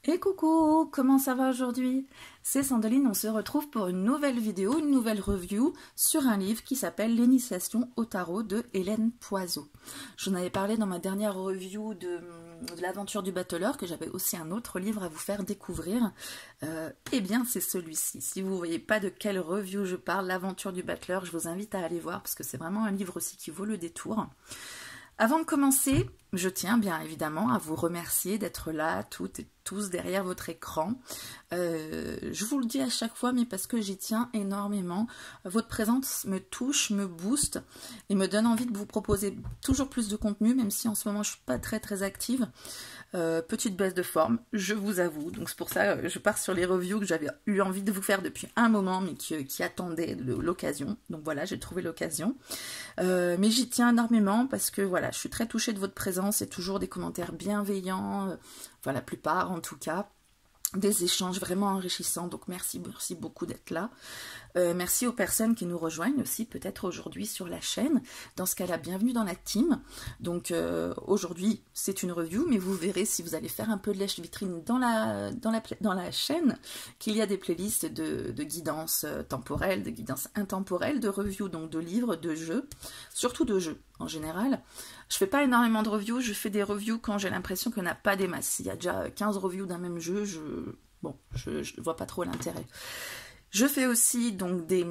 Et coucou, comment ça va aujourd'hui? C'est Sandeline, on se retrouve pour une nouvelle vidéo, une nouvelle review sur un livre qui s'appelle L'initiation au tarot de Hélène Poiseau. J'en avais parlé dans ma dernière review de l'aventure du battleur, que j'avais aussi un autre livre à vous faire découvrir. Eh bien c'est celui-ci. Si vous ne voyez pas de quelle review je parle, l'aventure du battleur, je vous invite à aller voir parce que c'est vraiment un livre aussi qui vaut le détour. Avant de commencer, je tiens bien évidemment à vous remercier d'être là, toutes et tous derrière votre écran. Je vous le dis à chaque fois, mais parce que j'y tiens énormément. Votre présence me touche, me booste et me donne envie de vous proposer toujours plus de contenu, même si en ce moment je ne suis pas très active. Petite baisse de forme, je vous avoue. Donc c'est pour ça que je pars sur les reviews que j'avais eu envie de vous faire depuis un moment, mais qui attendaient l'occasion. Donc voilà, j'ai trouvé l'occasion. Mais j'y tiens énormément parce que voilà, je suis très touchée de votre présence et toujours des commentaires bienveillants, enfin la plupart en tout cas. Des échanges vraiment enrichissants, donc merci beaucoup d'être là. Merci aux personnes qui nous rejoignent aussi peut-être aujourd'hui sur la chaîne. Dans ce cas-là, bienvenue dans la team. Donc aujourd'hui c'est une review, mais vous verrez si vous allez faire un peu de lèche-vitrine dans la chaîne qu'il y a des playlists de guidance temporelle, de guidance intemporelle, de reviews, donc de livres, de jeux, surtout de jeux en général. Je fais pas énormément de reviews, je fais des reviews quand j'ai l'impression qu'il n'y en a pas des masses. S'il y a déjà 15 reviews d'un même jeu, je vois pas trop l'intérêt. Je fais aussi donc des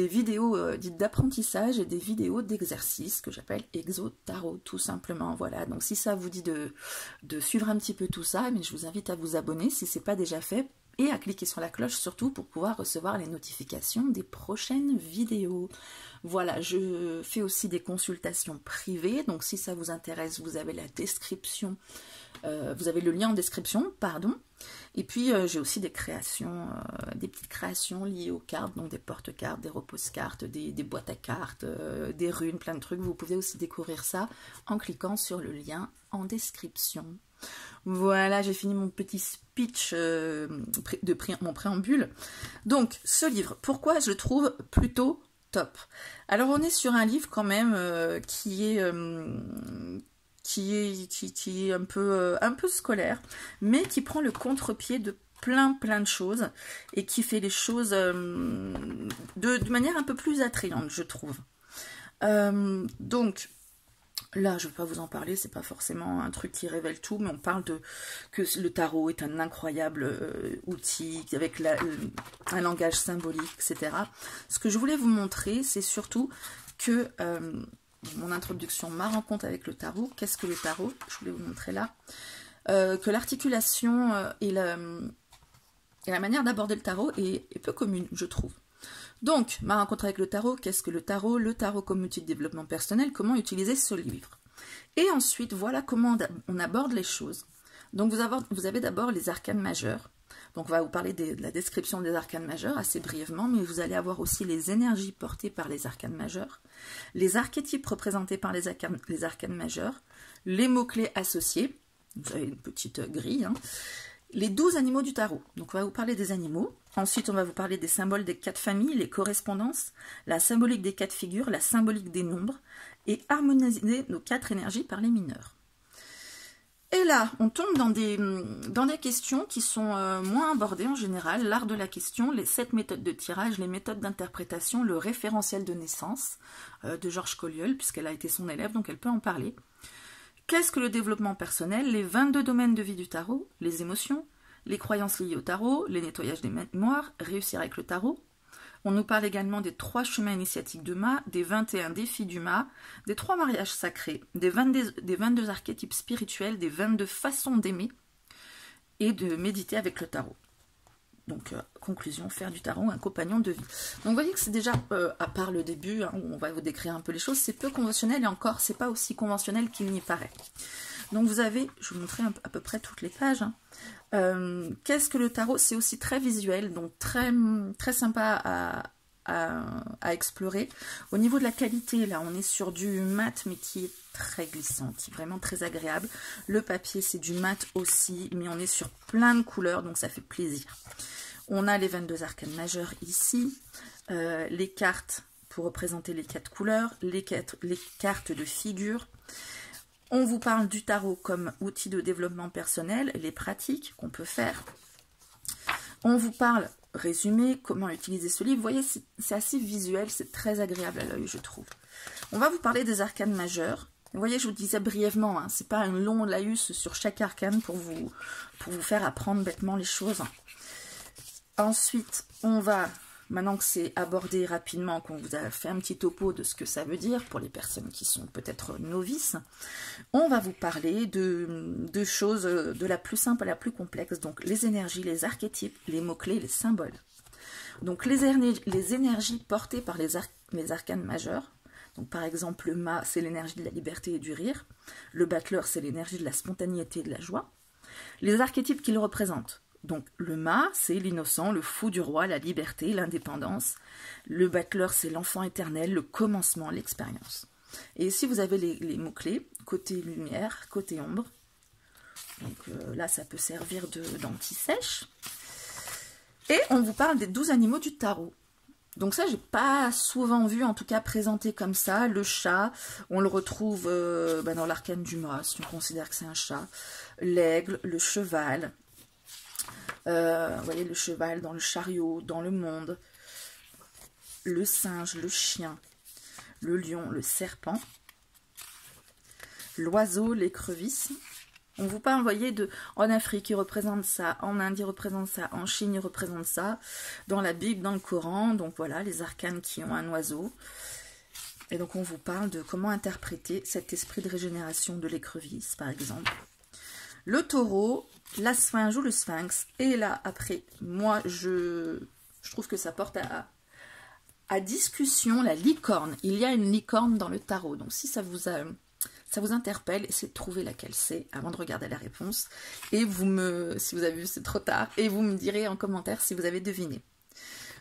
vidéos dites d'apprentissage et des vidéos d'exercice que j'appelle Exo Tarot, tout simplement. Voilà, donc si ça vous dit de suivre un petit peu tout ça, mais je vous invite à vous abonner si ce n'est pas déjà fait et à cliquer sur la cloche surtout pour pouvoir recevoir les notifications des prochaines vidéos. Voilà, je fais aussi des consultations privées, donc si ça vous intéresse, vous avez la description, vous avez le lien en description, pardon. Et puis j'ai aussi des créations, des petites créations liées aux cartes, donc des porte-cartes, des repose-cartes, des boîtes à cartes, des runes, plein de trucs. Vous pouvez aussi découvrir ça en cliquant sur le lien en description. Voilà, j'ai fini mon petit speech mon préambule. Donc, ce livre, pourquoi je le trouve plutôt top? Alors, on est sur un livre quand même qui est un peu scolaire, mais qui prend le contre-pied de plein de choses et qui fait les choses de manière un peu plus attrayante, je trouve. Donc, là, je ne vais pas vous en parler, c'est pas forcément un truc qui révèle tout, mais on parle que le tarot est un incroyable outil, avec un langage symbolique, etc. Ce que je voulais vous montrer, c'est surtout que mon introduction, ma rencontre avec le tarot, qu'est-ce que le tarot? Je voulais vous montrer là. Que l'articulation et la manière d'aborder le tarot est peu commune, je trouve. Donc, ma rencontre avec le tarot, qu'est-ce que le tarot? Le tarot comme outil de développement personnel, comment utiliser ce livre? Et ensuite, voilà comment on aborde les choses. Donc, vous avez d'abord les arcanes majeurs. Donc, on va vous parler de la description des arcanes majeurs assez brièvement, mais vous allez avoir aussi les énergies portées par les arcanes majeurs, les archétypes représentés par les arcanes majeurs, les mots-clés associés, vous avez une petite grille, hein, les 12 animaux du tarot. Donc, on va vous parler des animaux. Ensuite, on va vous parler des symboles des 4 familles, les correspondances, la symbolique des 4 figures, la symbolique des nombres, et harmoniser nos 4 énergies par les mineurs. Et là, on tombe dans des questions qui sont moins abordées en général. L'art de la question, les 7 méthodes de tirage, les méthodes d'interprétation, le référentiel de naissance de Georges Colliel, puisqu'elle a été son élève, donc elle peut en parler. Qu'est-ce que le développement personnel? Les 22 domaines de vie du tarot, les émotions, les croyances liées au tarot, les nettoyages des mémoires, réussir avec le tarot. On nous parle également des 3 chemins initiatiques de Ma, des 21 défis du Ma, des 3 mariages sacrés, des 22 archétypes spirituels, des 22 façons d'aimer et de méditer avec le tarot. Donc, conclusion, faire du tarot un compagnon de vie. Donc, vous voyez que c'est déjà, à part le début, hein, où on va vous décrire un peu les choses, c'est peu conventionnel et encore, c'est pas aussi conventionnel qu'il n'y paraît. Donc, vous avez, je vais vous montrer à peu près toutes les pages. Hein. Qu'est-ce que le tarot? C'est aussi très visuel, donc très sympa à explorer. Au niveau de la qualité, là, on est sur du mat, mais qui est très glissant, qui est vraiment très agréable. Le papier, c'est du mat aussi, mais on est sur plein de couleurs, donc ça fait plaisir. On a les 22 arcanes majeurs ici, les cartes pour représenter les 4 couleurs, les cartes de figures. On vous parle du tarot comme outil de développement personnel, les pratiques qu'on peut faire. On vous parle, résumé, comment utiliser ce livre. Vous voyez, c'est assez visuel, c'est très agréable à l'œil, je trouve. On va vous parler des arcanes majeurs. Vous voyez, je vous disais brièvement, hein, c'est pas un long laïus sur chaque arcane pour vous faire apprendre bêtement les choses. Ensuite, on va, maintenant que c'est abordé rapidement, qu'on vous a fait un petit topo de ce que ça veut dire pour les personnes qui sont peut-être novices, on va vous parler de choses de la plus simple à la plus complexe, donc les énergies, les archétypes, les mots-clés, les symboles. Donc les énergies portées par les arcanes majeurs. Donc par exemple, le mât, c'est l'énergie de la liberté et du rire. Le battleur, c'est l'énergie de la spontanéité et de la joie. Les archétypes qui le représentent. Donc le mât, c'est l'innocent, le fou du roi, la liberté, l'indépendance. Le battleur, c'est l'enfant éternel, le commencement, l'expérience. Et ici, vous avez les mots-clés, côté lumière, côté ombre. Donc là, ça peut servir d'anti-sèche. Et on vous parle des 12 animaux du tarot. Donc ça, j'ai pas souvent vu, en tout cas, présenté comme ça. Le chat, on le retrouve dans l'arcane du mât, si on considère que c'est un chat. L'aigle, le cheval. Vous voyez, le cheval dans le chariot, dans le monde. Le singe, le chien. Le lion, le serpent. L'oiseau, l'écrevisse. On vous parle, vous voyez, en Afrique, il représente ça, en Inde, il représente ça, en Chine, il représente ça, dans la Bible, dans le Coran, donc voilà, les arcanes qui ont un oiseau. Et donc on vous parle de comment interpréter cet esprit de régénération de l'écrevisse, par exemple. Le taureau, la sphinge ou le sphinx, et là, après, moi, je trouve que ça porte à discussion la licorne. Il y a une licorne dans le tarot, donc si ça vous interpelle, essayez de trouver laquelle c'est avant de regarder la réponse. Et si vous avez vu, c'est trop tard. Et vous me direz en commentaire si vous avez deviné.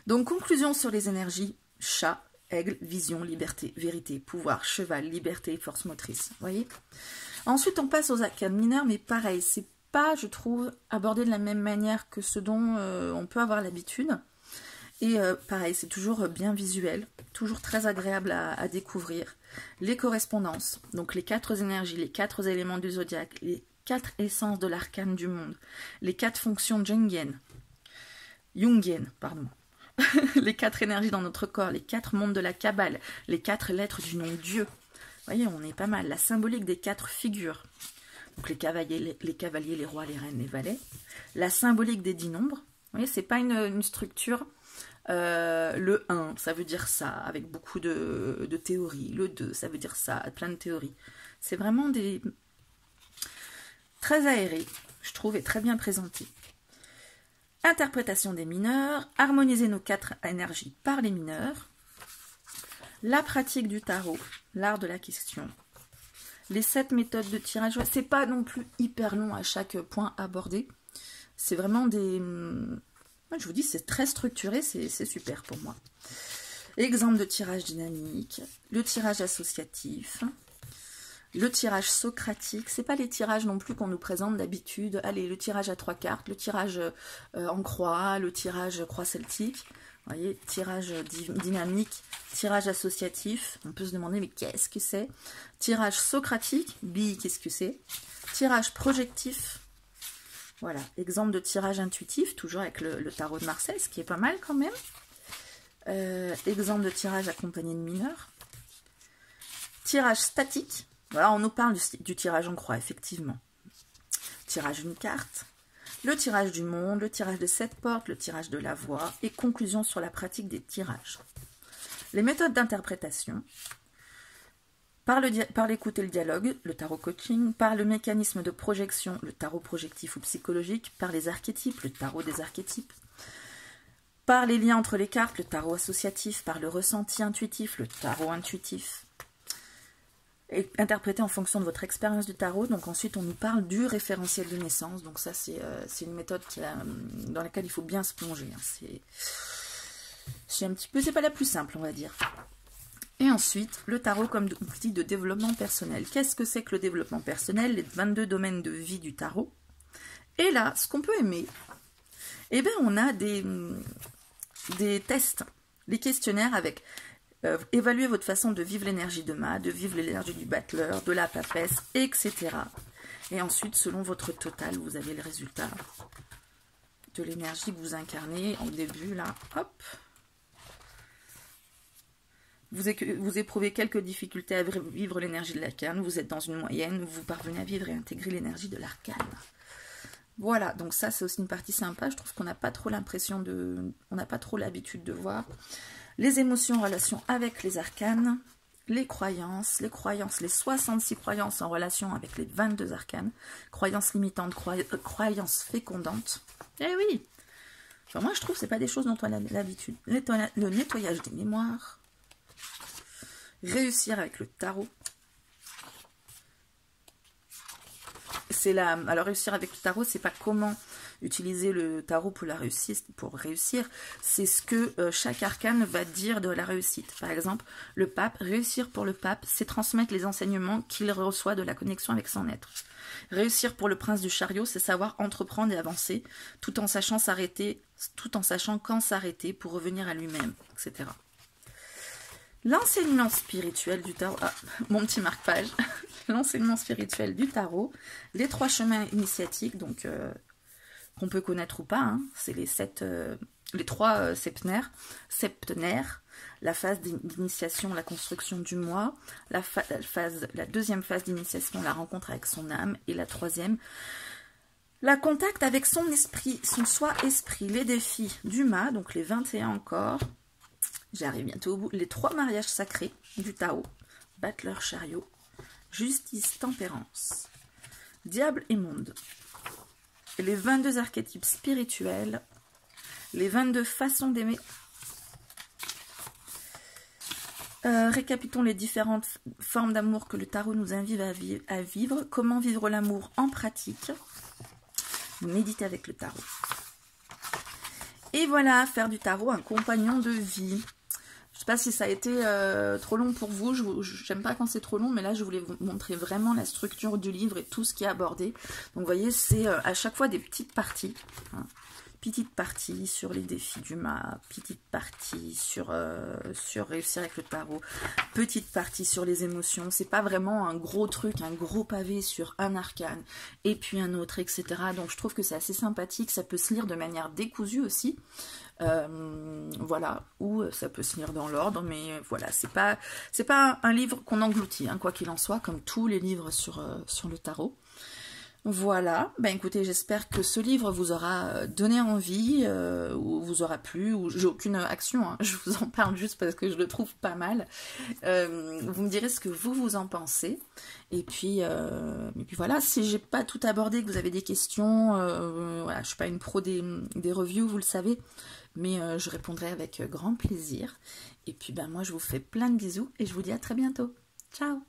Donc, conclusion sur les énergies. Chat, aigle, vision, liberté, vérité, pouvoir, cheval, liberté, force motrice. Vous voyez? Ensuite, on passe aux arcanes mineures, mais pareil, c'est pas, je trouve, abordé de la même manière que ce dont on peut avoir l'habitude. Et pareil, c'est toujours bien visuel, toujours très agréable à découvrir. Les correspondances, donc les 4 énergies, les 4 éléments du zodiaque, les 4 essences de l'arcane du monde, les 4 fonctions jungiennes, pardon, les 4 énergies dans notre corps, les 4 mondes de la Kabbale, les 4 lettres du nom Dieu. Vous voyez, on est pas mal. La symbolique des 4 figures, donc les cavaliers, les rois, les reines, les valets. La symbolique des 10 nombres. Vous voyez, c'est pas une structure. Le 1, ça veut dire ça, avec beaucoup de théories. Le 2, ça veut dire ça, plein de théories. C'est vraiment très aéré, je trouve, et très bien présenté. Interprétation des mineurs, harmoniser nos 4 énergies par les mineurs. La pratique du tarot, l'art de la question. Les 7 méthodes de tirage, c'est pas non plus hyper long à chaque point abordé. C'est vraiment je vous dis, c'est très structuré, c'est super pour moi. Exemple de tirage dynamique, le tirage associatif, le tirage socratique. C'est pas les tirages non plus qu'on nous présente d'habitude. Allez, le tirage à 3 cartes, le tirage en croix, le tirage croix celtique. Vous voyez, tirage dynamique, tirage associatif. On peut se demander, mais qu'est-ce que c'est? Tirage socratique, qu'est-ce que c'est? Tirage projectif. Voilà, exemple de tirage intuitif, toujours avec le tarot de Marseille, ce qui est pas mal quand même. Exemple de tirage accompagné de mineurs. Tirage statique. Voilà, on nous parle du tirage en croix, effectivement. Tirage d'une carte. Le tirage du monde, le tirage de 7 portes, le tirage de la voix. Et conclusion sur la pratique des tirages. Les méthodes d'interprétation. Par l'écoute et le dialogue, le tarot coaching, par le mécanisme de projection, le tarot projectif ou psychologique, par les archétypes, le tarot des archétypes, par les liens entre les cartes, le tarot associatif, par le ressenti intuitif, le tarot intuitif, et interprété en fonction de votre expérience du tarot. Donc ensuite, on nous parle du référentiel de naissance. Donc ça, c'est une méthode dans laquelle il faut bien se plonger. Hein. C'est un petit peu, c'est pas la plus simple, on va dire. Et ensuite, le tarot comme outil de développement personnel. Qu'est-ce que c'est que le développement personnel? Les 22 domaines de vie du tarot. Et là, ce qu'on peut aimer, eh bien, on a des tests, les questionnaires avec évaluer votre façon de vivre l'énergie de Ma, de vivre l'énergie du battleur, de la papesse, etc. Et ensuite, selon votre total, vous avez le résultat de l'énergie que vous incarnez au début, là, hop. Vous éprouvez quelques difficultés à vivre l'énergie de l'arcane, vous êtes dans une moyenne, vous parvenez à vivre et intégrer l'énergie de l'arcane. Voilà, donc ça c'est aussi une partie sympa, je trouve qu'on n'a pas trop l'impression de... On n'a pas trop l'habitude de voir. Les émotions en relation avec les arcanes, les croyances, les 66 croyances en relation avec les 22 arcanes, croyances limitantes, croyances fécondantes. Eh oui, enfin, moi je trouve que ce n'est pas des choses dont on a l'habitude. Le nettoyage des mémoires, réussir avec le tarot. Alors réussir avec le tarot, c'est pas comment utiliser le tarot pour réussir, c'est ce que chaque arcane va dire de la réussite. Par exemple, le pape, réussir pour le pape, c'est transmettre les enseignements qu'il reçoit de la connexion avec son être. Réussir pour le prince du chariot, c'est savoir entreprendre et avancer, tout en sachant quand s'arrêter pour revenir à lui-même, etc. L'enseignement spirituel du tarot, mon petit marque-page, l'enseignement spirituel du tarot, les 3 chemins initiatiques, donc qu'on peut connaître ou pas, hein, c'est les 3 septenaires, la phase d'initiation, la construction du moi, la deuxième phase d'initiation, la rencontre avec son âme, et la 3e, la contact avec son esprit, son soi-esprit, les défis du Ma, donc les 21 encore. J'arrive bientôt au bout. Les 3 mariages sacrés du Tao, battleur, chariot, justice, tempérance, diable et monde. Et les 22 archétypes spirituels, les 22 façons d'aimer. Récapitulons les différentes formes d'amour que le Tarot nous invite à vivre. Comment vivre l'amour en pratique. Méditer avec le Tarot. Et voilà, faire du Tarot un compagnon de vie. Je ne sais pas si ça a été trop long pour vous, j'aime pas quand c'est trop long, mais là je voulais vous montrer vraiment la structure du livre et tout ce qui est abordé. Donc vous voyez, c'est à chaque fois des petites parties. Hein. Petite partie sur les défis du Ma, petite partie sur réussir avec le tarot, petite partie sur les émotions. C'est pas vraiment un gros truc, un gros pavé sur un arcane et puis un autre, etc. Donc je trouve que c'est assez sympathique, ça peut se lire de manière décousue aussi. Voilà, ou ça peut se lire dans l'ordre, mais voilà, c'est pas un livre qu'on engloutit, hein, quoi qu'il en soit, comme tous les livres sur le tarot. Voilà, ben écoutez, j'espère que ce livre vous aura donné envie, ou vous aura plu, ou j'ai aucune action, hein, je vous en parle juste parce que je le trouve pas mal. Vous me direz ce que vous en pensez, et puis voilà, si j'ai pas tout abordé, que vous avez des questions, voilà, je suis pas une pro des reviews, vous le savez, mais je répondrai avec grand plaisir. Et puis ben moi je vous fais plein de bisous, et je vous dis à très bientôt. Ciao!